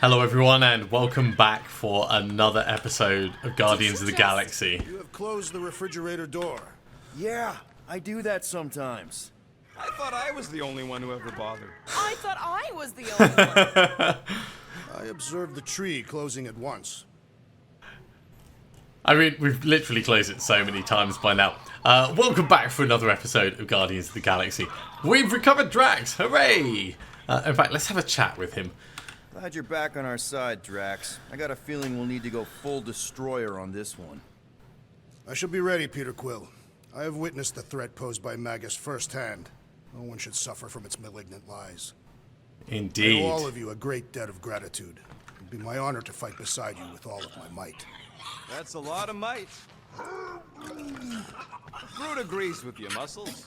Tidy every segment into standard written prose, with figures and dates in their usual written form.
Hello everyone and welcome back for another episode of Guardians of the Galaxy. You have closed the refrigerator door. Yeah, I do that sometimes. I thought I was the only one who ever bothered. I thought I was the only one. I observed the tree closing at once. I mean, we've literally closed it so many times by now. Welcome back for another episode of Guardians of the Galaxy. We've recovered Drax, hooray! In fact, let's have a chat with him. Glad you're back on our side, Drax. I got a feeling we'll need to go full destroyer on this one. I shall be ready, Peter Quill. I have witnessed the threat posed by Magus firsthand. No one should suffer from its malignant lies. Indeed. I owe all of you a great debt of gratitude. It would be my honor to fight beside you with all of my might. That's a lot of might. Groot agrees with you, Muscles.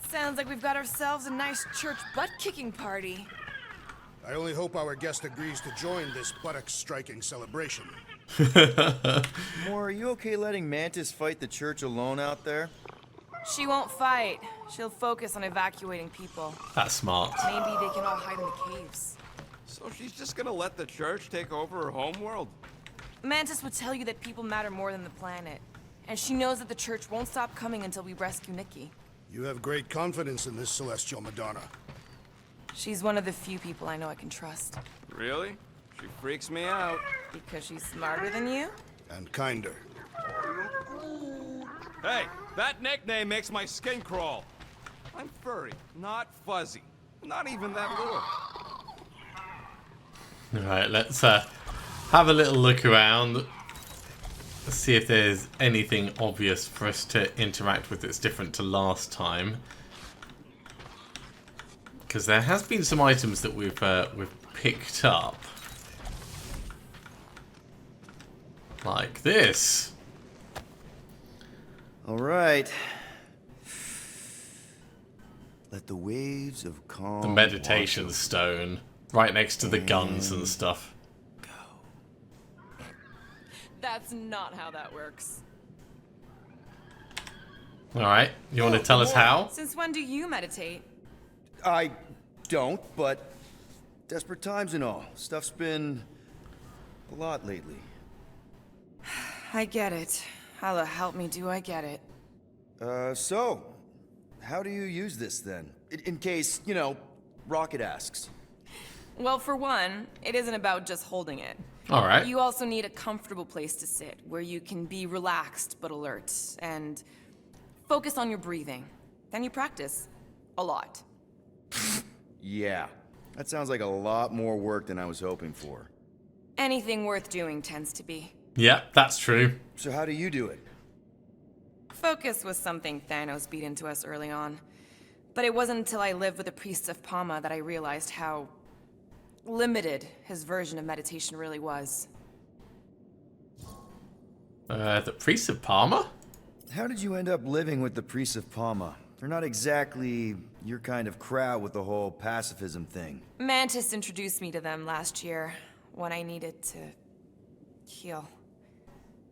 Sounds like we've got ourselves a nice church butt-kicking party. I only hope our guest agrees to join this buttocks-striking celebration. Moore, are you okay letting Mantis fight the church alone out there? She won't fight. She'll focus on evacuating people. That's smart. Maybe they can all hide in the caves. So she's just gonna let the church take over her homeworld? Mantis would tell you that people matter more than the planet. And she knows that the church won't stop coming until we rescue Nikki. You have great confidence in this celestial Madonna. She's one of the few people I know I can trust. Really? She freaks me out. Because she's smarter than you? And kinder. Hey, that nickname makes my skin crawl. I'm furry, not fuzzy. Not even that little. Alright, let's have a little look around. Let's see if there's anything obvious for us to interact with that's different to last time. Because there has been some items that we've picked up. Like this. All right. Let the waves of calm... The meditation stone. Right next to the guns and stuff. That's not how that works. Alright, you want to tell us how? Since when do you meditate? I don't, but desperate times and all. Stuff's been a lot lately. I get it. How the help me do I get it? So, how do you use this then? In case, you know, Rocket asks. Well, for one, it isn't about just holding it. Alright. You also need a comfortable place to sit, where you can be relaxed but alert, and focus on your breathing. Then you practice. A lot. Yeah, that sounds like a lot more work than I was hoping for. Anything worth doing tends to be. Yeah, that's true. So how do you do it? Focus was something Thanos beat into us early on. But it wasn't until I lived with the priests of Palma that I realized how limited his version of meditation really was. The Priest of Palma? How did you end up living with the priests of Palma? They're not exactly your kind of crowd with the whole pacifism thing. Mantis introduced me to them last year, when I needed to heal.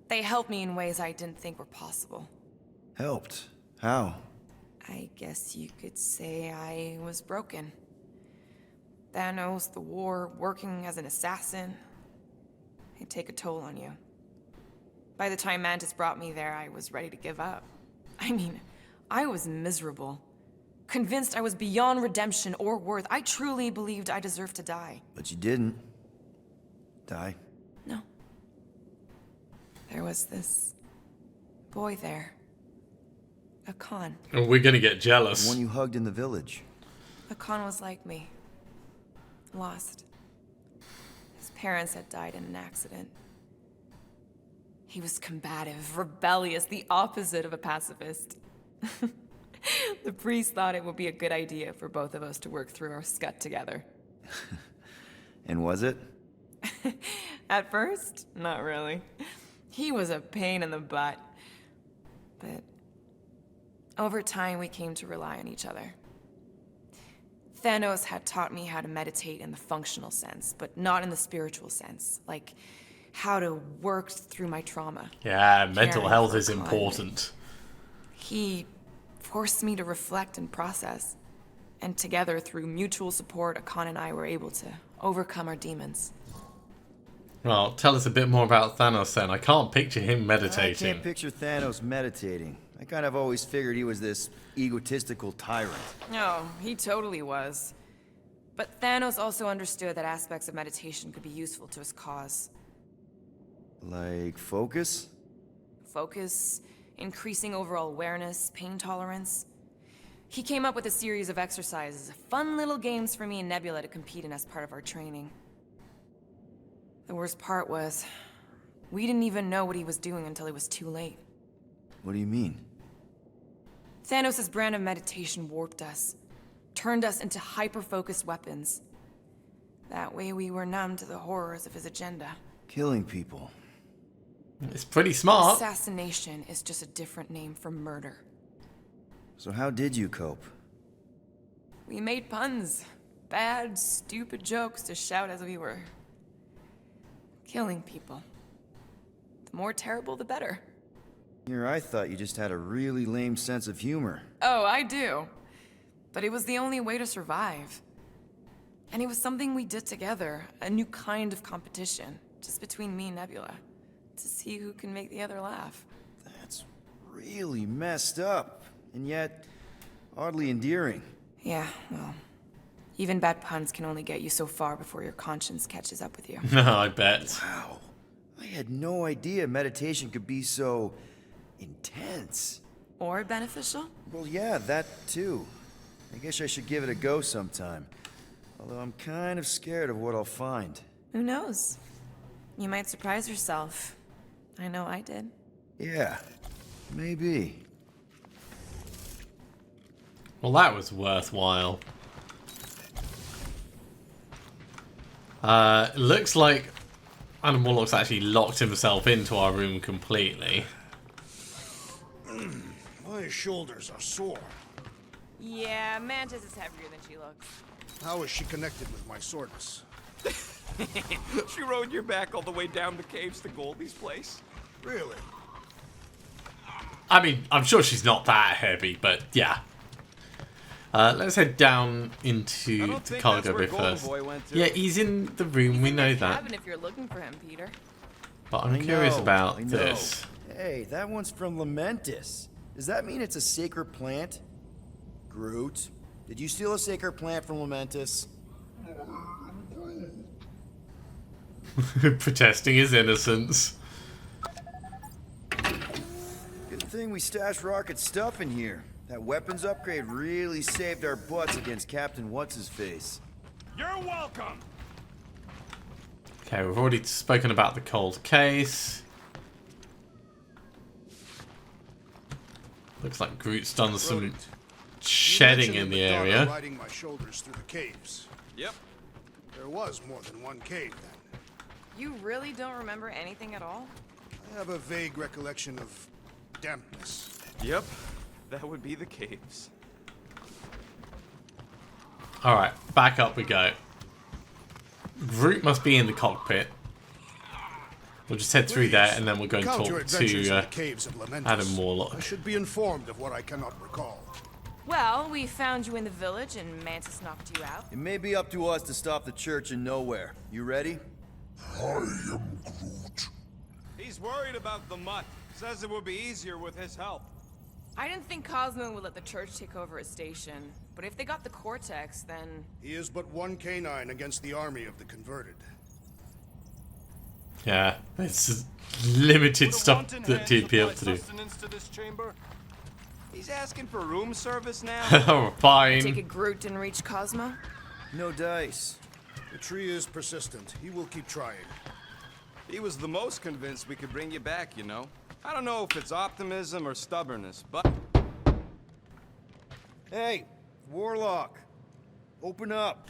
They helped me in ways I didn't think were possible. Helped? How? I guess you could say I was broken. Thanos, the war, working as an assassin. It'd take a toll on you. By the time Mantis brought me there, I was ready to give up. I mean, I was miserable. Convinced I was beyond redemption or worth. I truly believed I deserved to die. But you didn't. Die? No. There was this boy there. A Khan. Oh, we're gonna get The jealous. one you hugged in the village. A Khan was like me. Lost. His parents had died in an accident. He was combative, rebellious, the opposite of a pacifist. The priest thought it would be a good idea for both of us to work through our scut together. And was it? At first, not really. He was a pain in the butt. But over time, we came to rely on each other. Thanos had taught me how to meditate in the functional sense, but not in the spiritual sense. Like, how to work through my trauma. Yeah, mental Caring health for is a Khan. important. He forced me to reflect and process. And together, through mutual support, Akon and I were able to overcome our demons. Well, tell us a bit more about Thanos then. I can't picture him I meditating. can't picture Thanos meditating. I kind of always figured he was this egotistical tyrant. No, he totally was. But Thanos also understood that aspects of meditation could be useful to his cause. Like focus? Focus, increasing overall awareness, pain tolerance. He came up with a series of exercises, fun little games for me and Nebula to compete in as part of our training. The worst part was, we didn't even know what he was doing until it was too late. What do you mean? Thanos' brand of meditation warped us, turned us into hyper-focused weapons. That way we were numb to the horrors of his agenda. Killing people. It's pretty smart. Assassination is just a different name for murder. So how did you cope? We made puns, bad, stupid jokes to shout as we were killing people. The more terrible, the better. Here, I thought you just had a really lame sense of humor. Oh, I do. But it was the only way to survive. And it was something we did together, a new kind of competition, just between me and Nebula, to see who can make the other laugh. That's really messed up, and yet oddly endearing. Yeah, well, even bad puns can only get you so far before your conscience catches up with you. I bet. Wow. I had no idea meditation could be so intense. Or beneficial? Well, yeah, that too. I guess I should give it a go sometime. Although I'm kind of scared of what I'll find. Who knows? You might surprise yourself. I know I did. Yeah, maybe. Well, that was worthwhile. Looks like Adam Warlock's actually locked himself into our room completely. My shoulders are sore. Yeah, Mantis is heavier than she looks. How is she connected with my soreness? She rode your back all the way down the caves to Goldie's place? Really? I mean, I'm sure she's not that heavy, but yeah. Let's head down into the cargo bay first. Yeah, he's in the room, we know that. Cabin if you're looking for him, Peter. But I'm curious about I know. this. Hey, that one's from Lamentis. Does that mean it's a sacred plant? Groot, did you steal a sacred plant from Lamentis? Protesting his innocence. Good thing we stashed Rocket's stuff in here. That weapons upgrade really saved our butts against Captain What's-His-Face. You're welcome! Okay, we've already spoken about the cold case. Looks like Groot's done some shedding in the area. Riding my shoulders through the caves. Yep. There was more than one cave then. You really don't remember anything at all? I have a vague recollection of dampness. Yep. That would be the caves. Alright, back up we go. Groot must be in the cockpit. We'll just head through there and then we'll go and Recount your talk adventures in to the caves of Lamentis. Adam Warlock. I should be informed of what I cannot recall. Well, we found you in the village and Mantis knocked you out. It may be up to us to stop the church in Knowhere. You ready? I am Groot. He's worried about the mutt. Says it would be easier with his help. I didn't think Cosmo would let the church take over his station, but if they got the Cortex, then... He is but one canine against the army of the converted. Yeah, it's limited stuff that he'd be able to do. To this chamber? He's asking for room service now? Oh, fine. Take it Groot didn't reach Cosmo? No dice. The tree is persistent. He will keep trying. He was the most convinced we could bring you back, you know? I don't know if it's optimism or stubbornness, but... Hey, Warlock. Open up.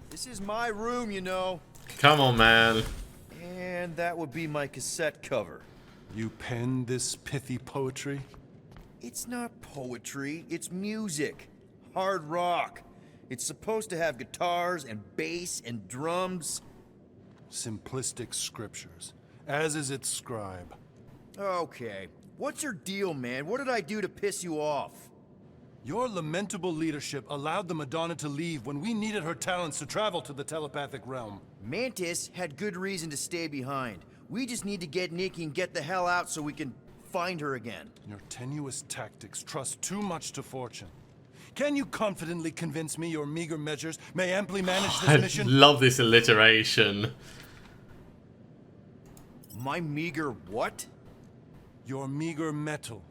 This is my room, you know. Come on, man. And that would be my cassette cover. You penned this pithy poetry? It's not poetry, it's music. Hard rock. It's supposed to have guitars and bass and drums. Simplistic scriptures, as is its scribe. Okay. What's your deal, man? What did I do to piss you off? Your lamentable leadership allowed the Madonna to leave when we needed her talents to travel to the telepathic realm. Mantis had good reason to stay behind. We just need to get Nikki and get the hell out so we can find her again. Your tenuous tactics trust too much to fortune. Can you confidently convince me your meager measures may amply manage this I mission? love this alliteration. My meager what? Your meager metal.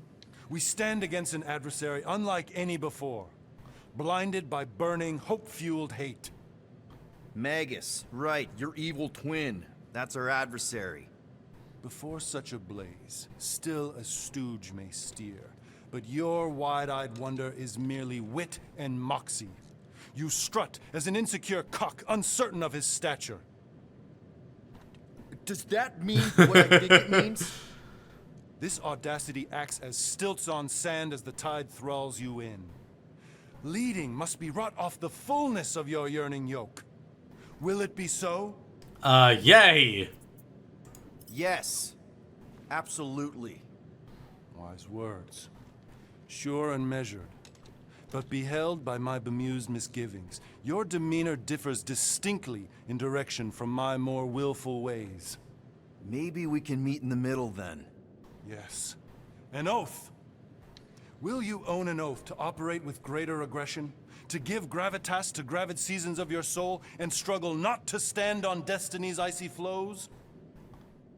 We stand against an adversary unlike any before, blinded by burning, hope-fueled hate. Magus, right, your evil twin. That's our adversary. Before such a blaze, still a stooge may steer, but your wide-eyed wonder is merely wit and moxie. You strut as an insecure cock, uncertain of his stature. Does that mean what I think it means? This audacity acts as stilts on sand as the tide thralls you in. Leading must be wrought off the fullness of your yearning yoke. Will it be so? Yay! Yes. Absolutely. Wise words. Sure and measured. But beheld by my bemused misgivings, your demeanor differs distinctly in direction from my more willful ways. Maybe we can meet in the middle then. Yes. An oath. Will you own an oath to operate with greater aggression? To give gravitas to gravid seasons of your soul and struggle not to stand on destiny's icy flows?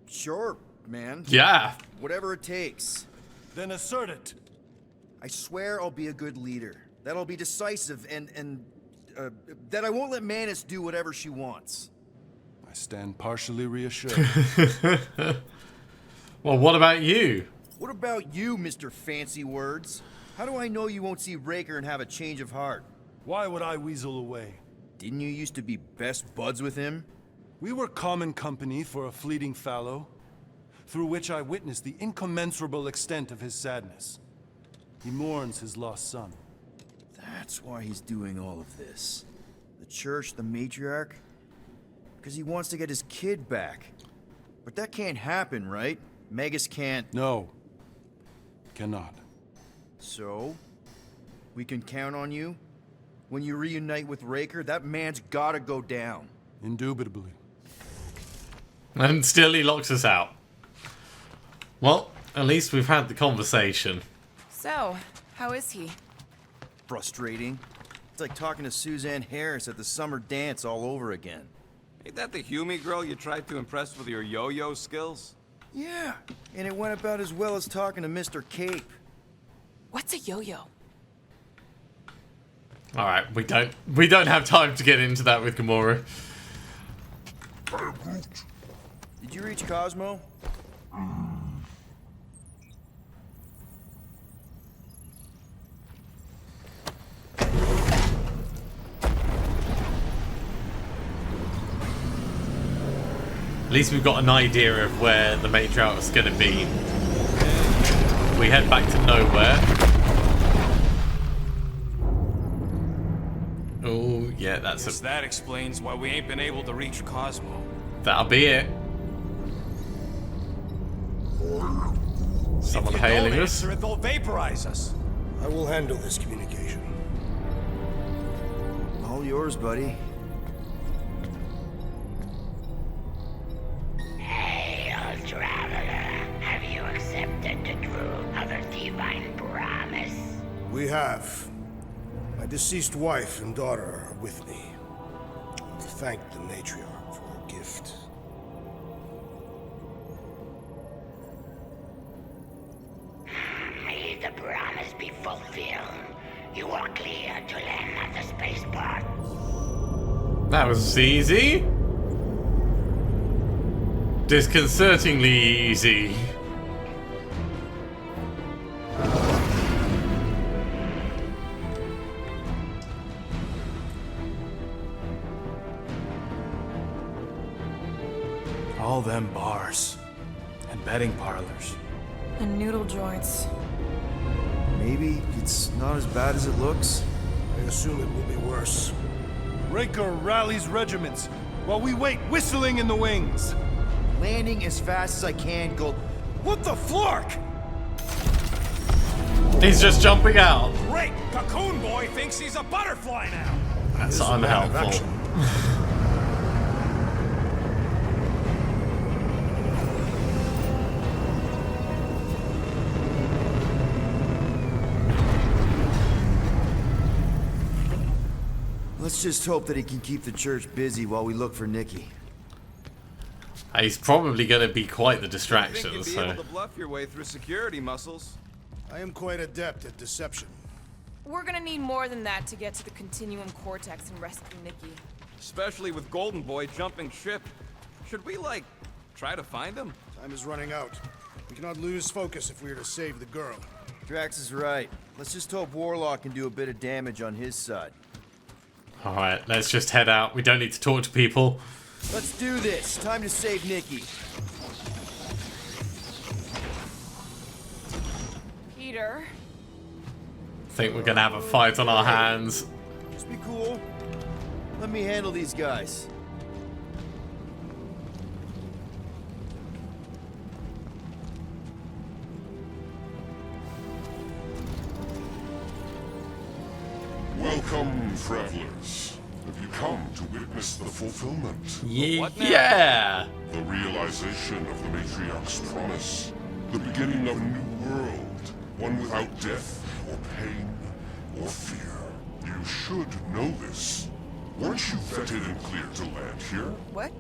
Sure, man. Yeah. Whatever it takes. Then assert it. I swear I'll be a good leader. That I'll be decisive and that I won't let Mantis do whatever she wants. I stand partially reassured. Well, what about you? What about you, Mr. Fancy Words? How do I know you won't see Raker and have a change of heart? Why would I weasel away? Didn't you used to be best buds with him? We were common company for a fleeting fallow, through which I witnessed the incommensurable extent of his sadness. He mourns his lost son. That's why he's doing all of this. The church, the matriarch? Because he wants to get his kid back. But that can't happen, right? Magus can't... No. Cannot. So? We can count on you? When you reunite with Raker, that man's gotta go down. Indubitably. And still he locks us out. Well, at least we've had the conversation. So, how is he? Frustrating. It's like talking to Suzanne Harris at the summer dance all over again. Ain't that the Hume girl you tried to impress with your yo-yo skills? Yeah, and it went about as well as talking to Mr. Cape. What's a yo-yo? All right, we don't have time to get into that with Gamora. Did you reach Cosmo? At least we've got an idea of where the matriarch's going to be. We head back to Knowhere. Oh, yeah, that's Guess that explains why we ain't been able to reach Cosmo. that'll be it. Someone hailing us. Answer it, they'll vaporize us. I will handle this communication. All yours, buddy. Hail, traveler. Have you accepted the truth of a divine promise? We have. My deceased wife and daughter are with me. Thank the matriarch for her gift. May the promise be fulfilled. You are clear to land at the spaceport. That was easy. Disconcertingly easy. All them bars and betting parlors. And noodle joints. Maybe it's not as bad as it looks. I assume it will be worse. Raker rallies regiments while we wait whistling in the wings. Landing as fast as I can, go... What the flark? He's just jumping out. Great! Cocoon Boy thinks he's a butterfly now! That's This is a man of unhelpful. action. Let's just hope that he can keep the church busy while we look for Nikki. He's probably going to be quite the I think distraction, you'd be so... able to bluff your way through security muscles. I am quite adept at deception. We're gonna need more than that to get to the Continuum Cortex and rescue Nikki. Especially with Golden Boy jumping ship. Should we, like, try to find him? Time is running out. We cannot lose focus if we are to save the girl. Drax is right. Let's just hope Warlock can do a bit of damage on his side. Alright, let's just head out. We don't need to talk to people. Let's do this. Time to save Nikki. Peter, I think we're going to have a fight on our hands. Just be cool. Let me handle these guys. Welcome, travelers. Have you come to witness the fulfillment? What now? Yeah! The realization of the Matriarch's promise. The beginning of a new world. One without death, or pain, or fear. You should know this. Weren't you vetted and cleared to land here? what?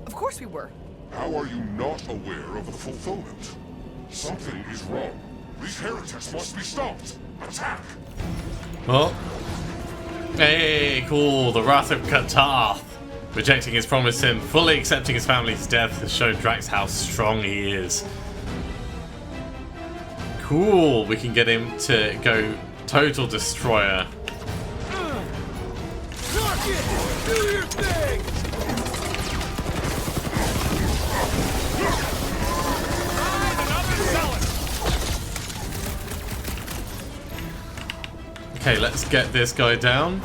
Of course we were. How are you not aware of the fulfillment? Something is wrong. These heretics must be stopped. Attack! Oh. Hey, cool. The Wrath of Katarth. Rejecting his promise and fully accepting his family's death has shown Drax how strong he is. Cool. We can get him to go total destroyer. Knock it! Do your thing! Okay, let's get this guy down.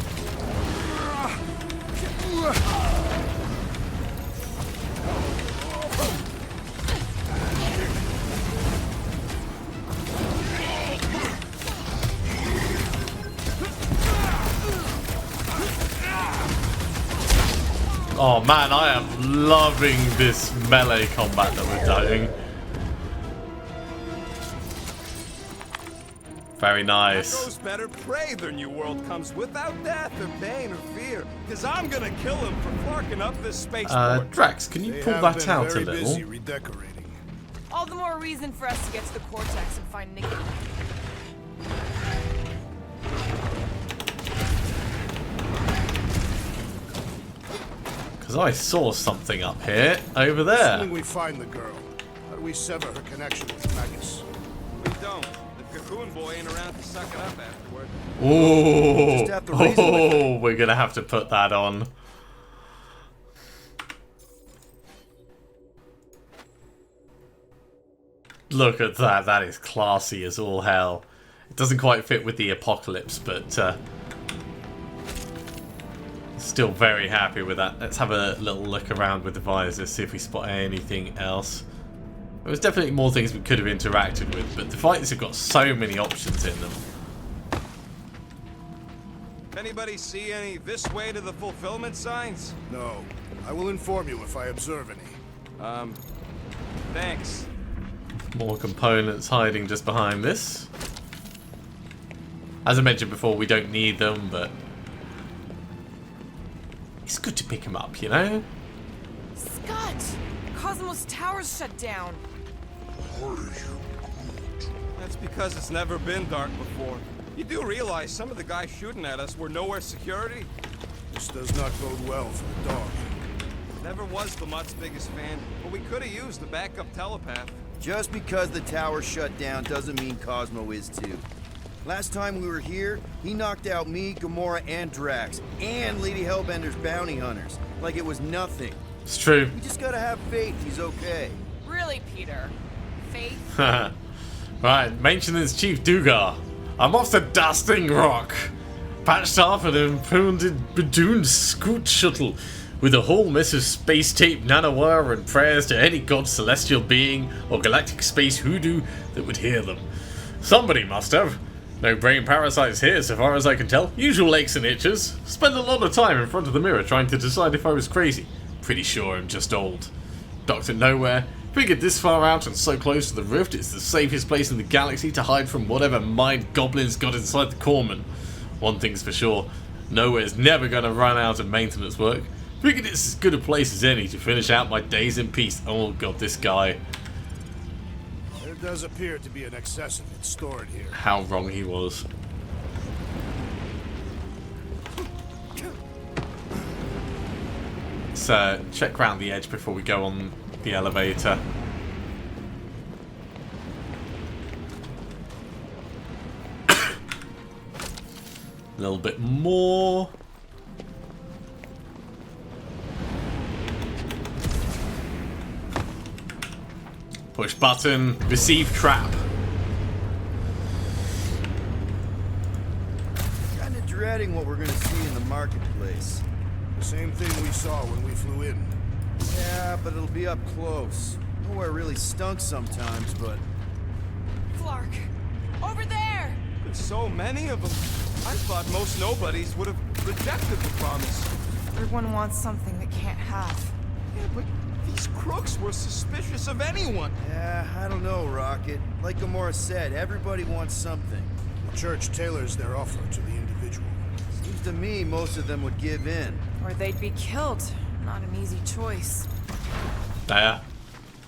Oh man, I am loving this melee combat that we're doing. Very nice. Goes better pray their new world comes without death or pain or fear. Cause I'm gonna kill him for flarking up this spaceport. Drax, can you They pull have that been out a very little? busy redecorating. All the more reason for us to get to the Cortex and find Nikki. Because I saw something up here, over there. Assuming we find the girl, how do we sever her connection with Magus? We don't. The Cocoon Boy ain't around to suck it up afterward. Ooh, Just have to reason with oh, we're gonna have to put that on. Look at that, that is classy as all hell. It doesn't quite fit with the apocalypse, but still very happy with that. Let's have a little look around with the visors, see if we spot anything else. There was definitely more things we could have interacted with, but the fighters have got so many options in them. Anybody see any this way to the fulfillment signs? No. I will inform you if I observe any. Thanks. More components hiding just behind this. As I mentioned before, we don't need them, but it's good to pick them up, you know? Scott! Cosmo's tower's shut down. That's because it's never been dark before. You do realize some of the guys shooting at us were nowhere security? This does not bode well for the dog. Never was the Mutt's biggest fan, but we could have used the backup telepath. Just because the tower shut down doesn't mean Cosmo is too. Last time we were here, he knocked out me, Gamora, and Drax, and Lady Hellbender's bounty hunters, like it was nothing. It's true. We just gotta have faith he's okay. Really, Peter? Faith? Right, Maintenance Chief Dugar. I'm off the Dusting Rock. Patched off an impounded Badoon scoot shuttle with a whole mess of space tape, nanowire, and prayers to any god, celestial being, or galactic space hoodoo that would hear them. Somebody must have. No brain parasites here, so far as I can tell. Usual aches and itches. Spent a lot of time in front of the mirror trying to decide if I was crazy. Pretty sure I'm just old. Dr. Knowhere figured this far out and so close to the rift, it's the safest place in the galaxy to hide from whatever mind goblins got inside the Corpsman. One thing's for sure, Knowhere's never going to run out of maintenance work. Figured it's as good a place as any to finish out my days in peace. Oh god, this guy. There does appear to be an excess of it stored here. How wrong he was. Let's check around the edge before we go on the elevator. A little bit more. Push button, receive trap. Kinda dreading what we're gonna see in the marketplace. The same thing we saw when we flew in. Yeah, but it'll be up close. Nowhere really stunk sometimes, but... Clark, over there! There's so many of them. I thought most nobodies would have rejected the promise. Everyone wants something they can't have. Yeah, but these crooks were suspicious of anyone. Yeah, I don't know, Rocket. Like Gamora said, everybody wants something. The church tailors their offer to the individual. Seems to me most of them would give in. Or they'd be killed. Not an easy choice. There.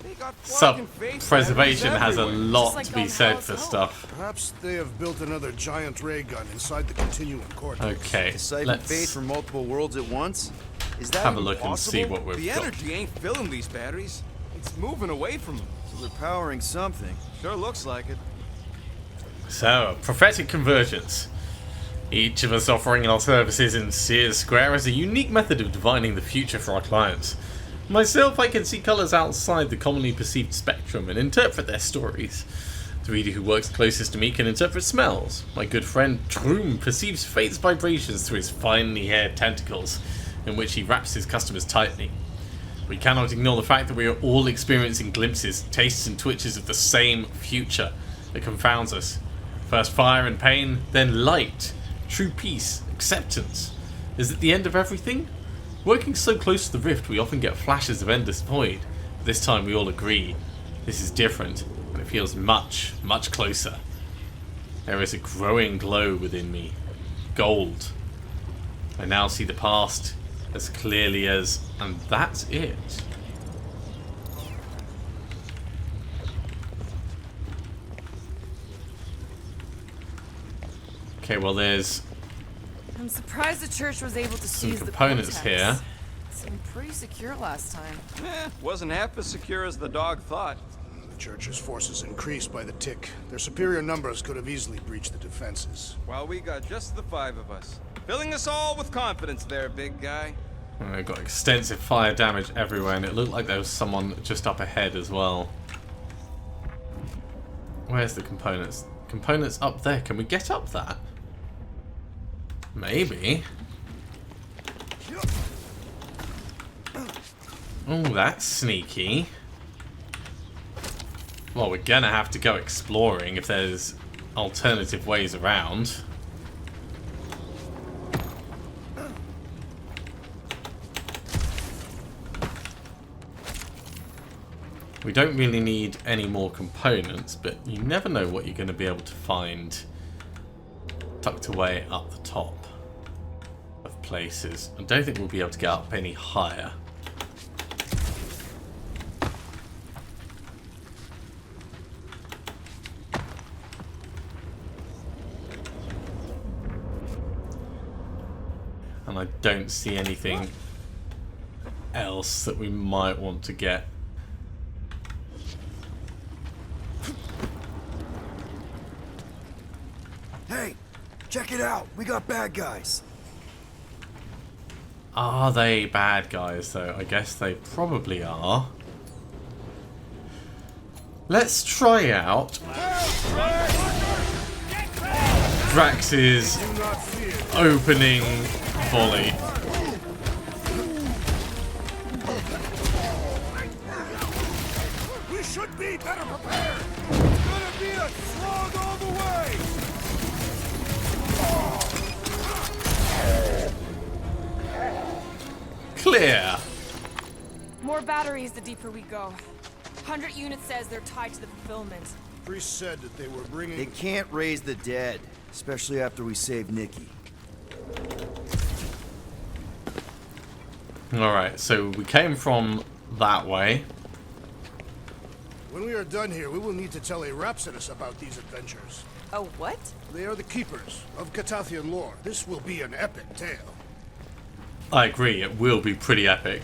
They got fucking face Self-preservation has a everywhere. lot like to be on said Hell's for Hope. stuff. Perhaps they have built another giant ray gun inside the continuum cortex. Okay, To siphon fate let's from multiple worlds at once? Is that have a even look and see possible? what we've The got. energy ain't filling these batteries. It's moving away from them. So they're powering something. Sure looks like it. So, prophetic convergence. Each of us offering our services in Sears Square has a unique method of divining the future for our clients. Myself, I can see colours outside the commonly perceived spectrum and interpret their stories. The reader who works closest to me can interpret smells. My good friend Troom perceives fate's vibrations through his finely haired tentacles, in which he wraps his customers tightly. We cannot ignore the fact that we are all experiencing glimpses, tastes and twitches of the same future that confounds us. First fire and pain, then light. True peace, acceptance. Is it the end of everything? Working so close to the rift, we often get flashes of endless void. But this time we all agree, this is different, and it feels much, much closer. There is a growing glow within me. Gold. I now see the past as clearly as... and that's it. Okay, well there's I'm surprised the church was able to some seize the components cortex. here. Seemed pretty secure last time. Wasn't half as secure as the dog thought. The church's forces increased by the tick. Their superior numbers could have easily breached the defenses. While we got just the 5 of us. Filling us all with confidence there, big guy. And they've got extensive fire damage everywhere, and it looked like there was someone just up ahead as well. Where's the components? Components up there. Can we get up that? Maybe. Oh, that's sneaky. Well, we're gonna have to go exploring if there's alternative ways around. We don't really need any more components, but you never know what you're going to be able to find tucked away up the top of places. I don't think we'll be able to get up any higher. And I don't see anything else that we might want to get. Hey, check it out. We got bad guys. Are they bad guys, though? I guess they probably are. Let's try out Drax's opening volley. We should be better prepared. It's gonna be a slog all the clear. More batteries the deeper we go. 100 units says they're tied to the fulfillment. Priest said that they were bringing... They can't raise the dead, especially after we save Nikki. Alright, so we came from that way. When we are done here, we will need to tell a Rhapsodus about these adventures. Oh, what? They are the keepers of Catathian lore. This will be an epic tale. I agree, it will be pretty epic.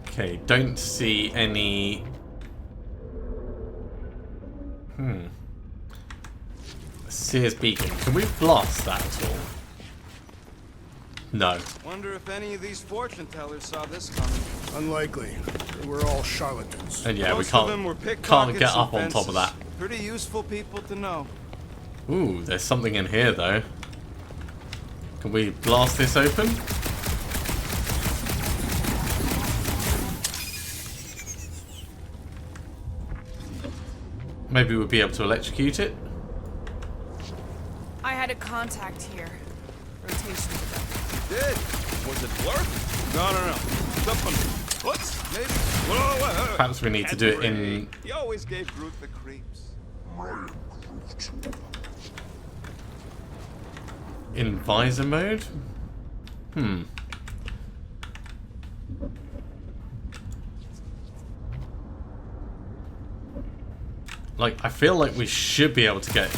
Okay, don't see any... Sears Beacon. Can we blast that at all? No. Wonder if any of these fortune tellers saw this coming. Unlikely. They were all charlatans. And yeah, Most we of them were can't pickpockets get and up on top of that. fences. Pretty useful people to know. Ooh, there's something in here though. Can we blast this open? Maybe we'll be able to electrocute it. I had a contact here. Rotation with Did? Was it blurb? No. Something. Whoops, maybe. Whoa. Perhaps we need to do it in... He always gave Groot the creeps. in visor mode? Like, I feel like we should be able to get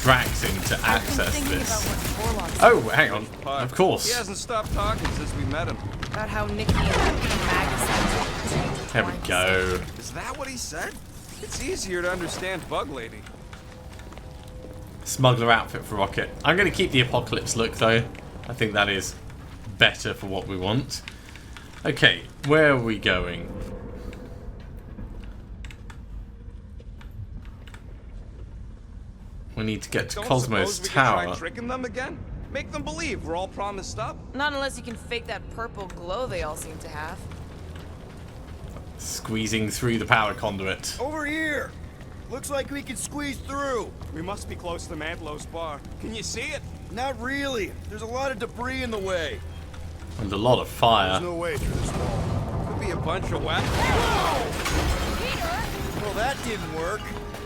Drax in to access this. Oh, hang on. Of course. He hasn't stopped talking since we met him. About how Nikki and Magus. There we go. Is that what he said? It's easier to understand Bug Lady. Smuggler outfit for Rocket. I'm going to keep the Apocalypse look though. I think that is better for what we want. Okay, where are we going? We need to get to Don't Cosmo's suppose we tower. can try tricking them again? Make them believe we're all promised up. Not unless you can fake that purple glow they all seem to have. Squeezing through the power conduit. Over here! Looks like we can squeeze through. We must be close to Mantlow's bar. Can you see it? Not really. There's a lot of debris in the way. And a lot of fire. There's no way through this wall. Could be a bunch of weapons. Well, that didn't work.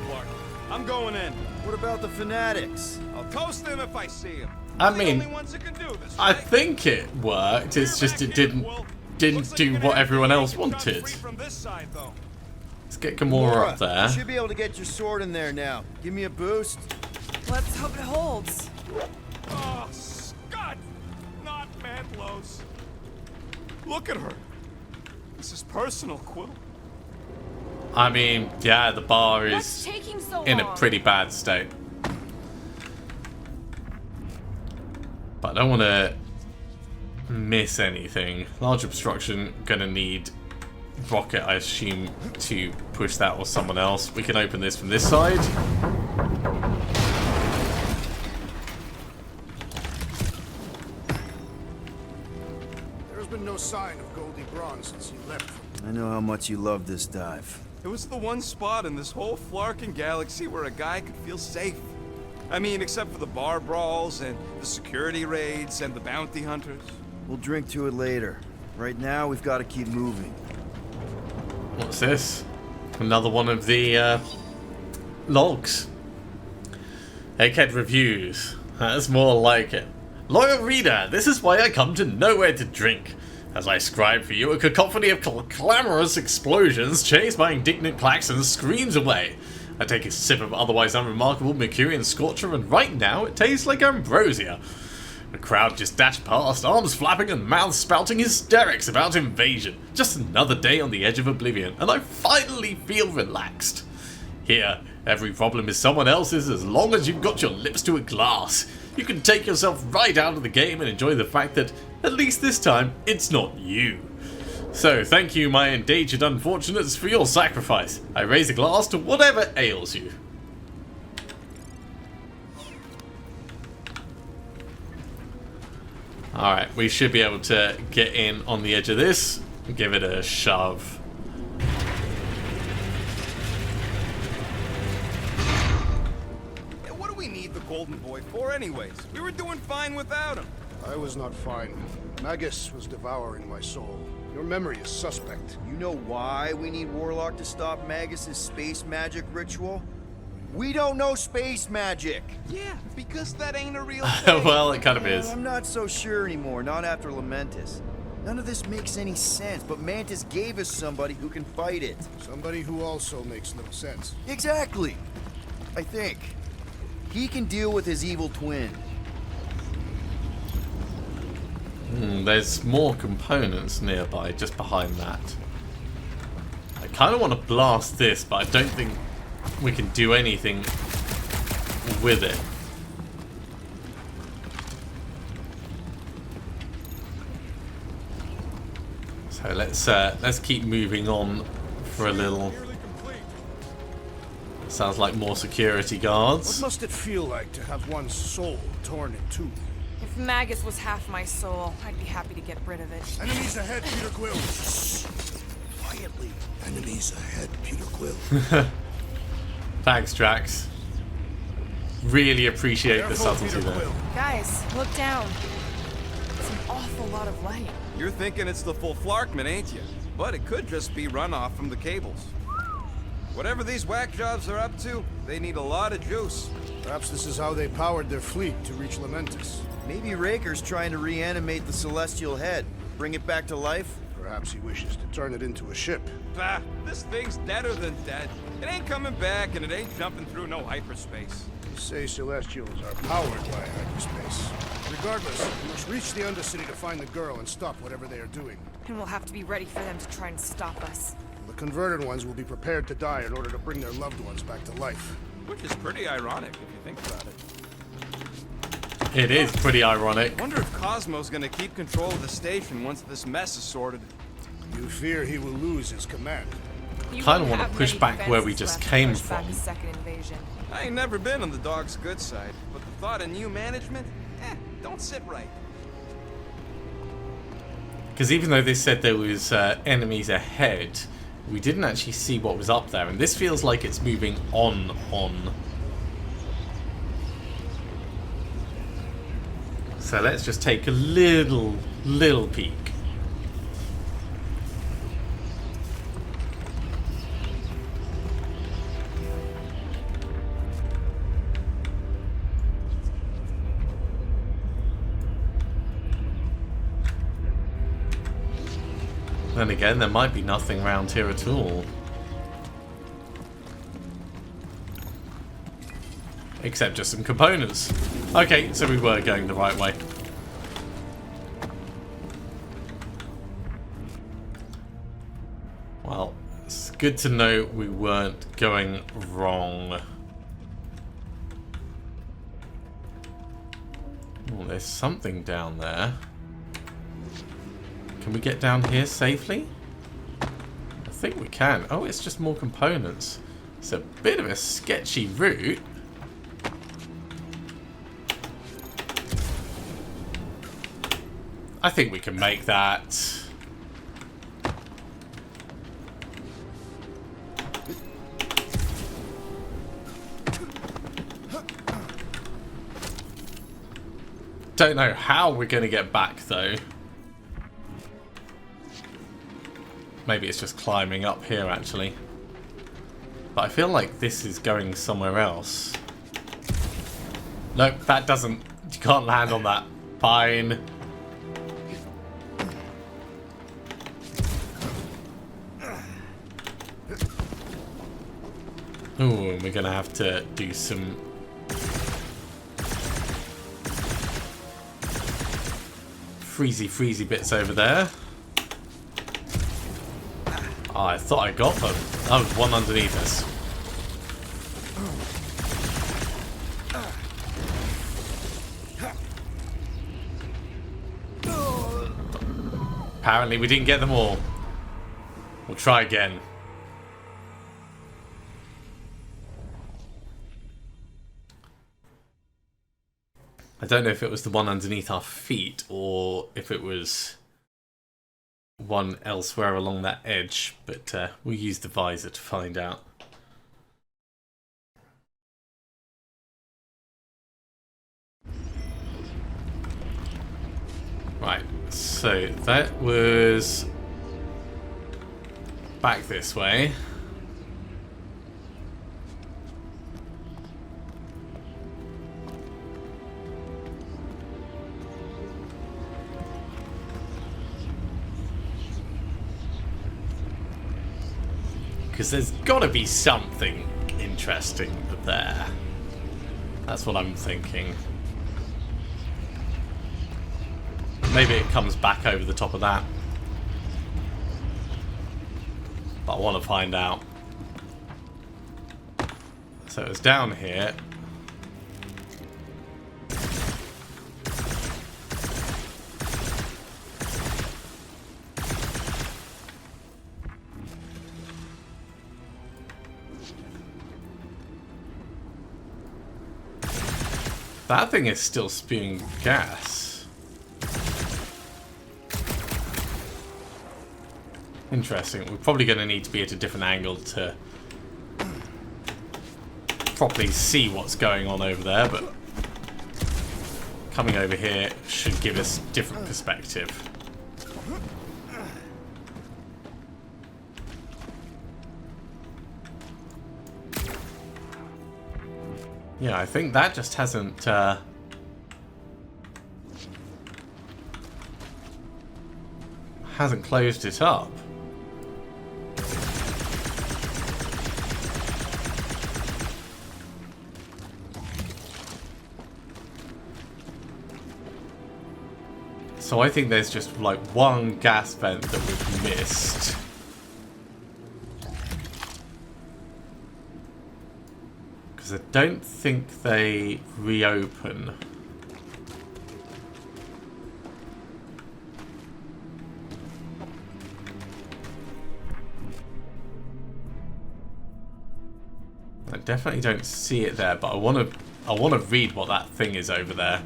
Clark, I'm going in. What about the fanatics? I'll toast them if I see them. I We're mean, the only ones that can do this, I right? think it worked. It's just it didn't do what everyone else wanted. From this side, though. Let's get Gamora up there. You should be able to get your sword in there now. Give me a boost. Let's hope it holds. Oh, Scott! Not Mantlow's. Look at her. This is personal, Quill. I mean, yeah, the bar What's is taking so in a long? pretty bad state. But I don't want to miss anything. Large obstruction, gonna need Rocket, I assume, to push that or someone else. We can open this from this side. There's been no sign of Goldie Braun since he left. I know how much you love this dive. It was the one spot in this whole Flarkin galaxy where a guy could feel safe. I mean, except for the bar brawls and the security raids and the bounty hunters. We'll drink to it later. Right now, we've got to keep moving. What's this? Another one of the logs. Egghead reviews. That's more like it. Loyal reader, this is why I come to Nowhere to Drink. As I scribe for you, a cacophony of clamorous explosions chased by indignant klaxons screams away. I take a sip of otherwise unremarkable Mercurian Scorcher, and right now it tastes like ambrosia. The crowd just dashed past, arms flapping and mouths spouting hysterics about invasion. Just another day on the edge of oblivion, and I finally feel relaxed. Here, every problem is someone else's as long as you've got your lips to a glass. You can take yourself right out of the game and enjoy the fact that, at least this time, it's not you. So, thank you, my endangered unfortunates, for your sacrifice. I raise a glass to whatever ails you. Alright, we should be able to get in on the edge of this and give it a shove. Yeah, what do we need the Golden Boy for anyways? We were doing fine without him. I was not fine. Magus was devouring my soul. Your memory is suspect. You know why we need Warlock to stop Magus's space magic ritual? We don't know space magic! Yeah, because that ain't a real thing. Well, it kind of is. I'm not so sure anymore, not after Lamentis. None of this makes any sense, but Mantis gave us somebody who can fight it. Somebody who also makes little sense. Exactly! I think. He can deal with his evil twin. There's more components nearby, just behind that. I kind of want to blast this, but I don't think we can do anything with it. So let's keep moving on for a little. Sounds like more security What guards. must it feel like to have one's soul torn in two? If Magus was half my soul, I'd be happy to get rid of it. Enemies ahead, Peter Quill. Shh. Quietly. Enemies ahead, Peter Quill. Thanks, Drax. Really appreciate the Careful, subtlety Peter there. Quill. Guys, look down. It's an awful lot of light. You're thinking it's the full Flarkman, ain't you? But it could just be runoff from the cables. Whatever these whack jobs are up to, they need a lot of juice. Perhaps this is how they powered their fleet to reach Lamentis. Maybe Raker's trying to reanimate the Celestial Head, bring it back to life? Perhaps he wishes to turn it into a ship. Bah, this thing's deader than dead. It ain't coming back, and it ain't jumping through no hyperspace. You say Celestials are powered by hyperspace. Regardless, we must reach the Undercity to find the girl and stop whatever they are doing. And we'll have to be ready for them to try and stop us. The converted ones will be prepared to die in order to bring their loved ones back to life. Which is pretty ironic, if you think about it. It is pretty ironic. Wonder if Cosmo's gonna keep control of the station once this mess is sorted. You fear he will lose his command. You Kinda won't wanna have push many back where we defenses just left to came push back from. a second invasion. I ain't never been on the dog's good side, but the thought of new management, don't sit right. Because even though they said there was enemies ahead, we didn't actually see what was up there. And this feels like it's moving on. So let's just take a little peek. Then again, there might be nothing around here at all. Except just some components. Okay, so we were going the right way. Well, it's good to know we weren't going wrong. Oh, there's something down there. Can we get down here safely? I think we can. Oh, it's just more components. It's a bit of a sketchy route. I think we can make that. Don't know how we're going to get back, though. Maybe it's just climbing up here, actually. But I feel like this is going somewhere else. Nope, that doesn't... You can't land on that. Fine. Ooh, we're gonna have to do some... freezy bits over there. Oh, I thought I got them. That was one underneath us. Apparently we didn't get them all. We'll try again. I don't know if it was the one underneath our feet or if it was one elsewhere along that edge, but we'll use the visor to find out. Right, so that was back this way. Because there's got to be something interesting there. That's what I'm thinking. Maybe it comes back over the top of that. But I want to find out. So it's down here. That thing is still spewing gas. Interesting. We're probably going to need to be at a different angle to properly see what's going on over there, but coming over here should give us different perspective. Yeah, I think that just hasn't closed it up. So I think there's just like one gas vent that we've missed. Because I don't think they reopen. I definitely don't see it there, but I want to read what that thing is over there.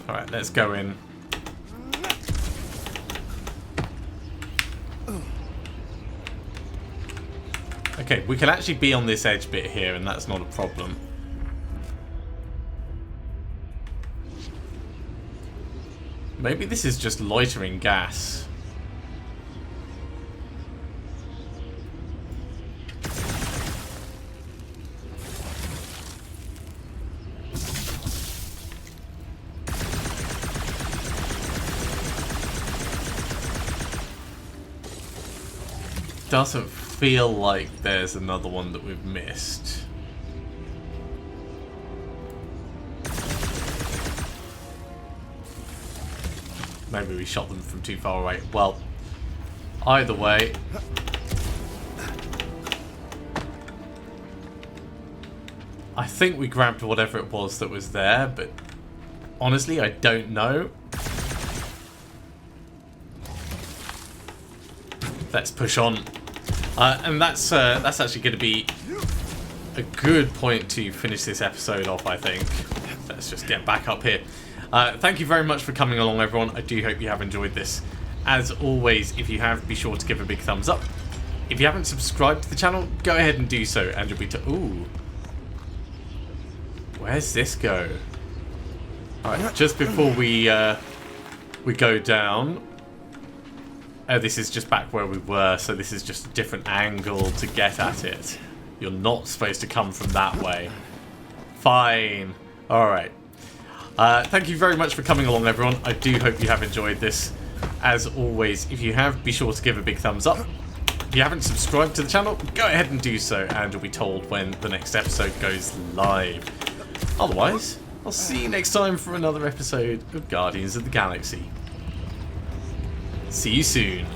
All right, let's go in. Okay, we can actually be on this edge bit here, and that's not a problem. Maybe this is just loitering gas. Doesn't feel like there's another one that we've missed. Maybe we shot them from too far away. Well, either way, I think we grabbed whatever it was that was there, but honestly, I don't know. Let's push on. And that's actually going to be a good point to finish this episode off, I think. Let's just get back up here. Thank you very much for coming along, everyone. I do hope you have enjoyed this. As always, if you have, be sure to give a big thumbs up. If you haven't subscribed to the channel, go ahead and do so, and you'll be ooh. Where's this go? Alright, just before we go down. Oh, this is just back where we were, so this is just a different angle to get at it. You're not supposed to come from that way. Fine. Alright. Thank you very much for coming along, everyone. I do hope you have enjoyed this. As always, if you have, be sure to give a big thumbs up. If you haven't subscribed to the channel, go ahead and do so, and you'll be told when the next episode goes live. Otherwise, I'll see you next time for another episode of Guardians of the Galaxy. See you soon.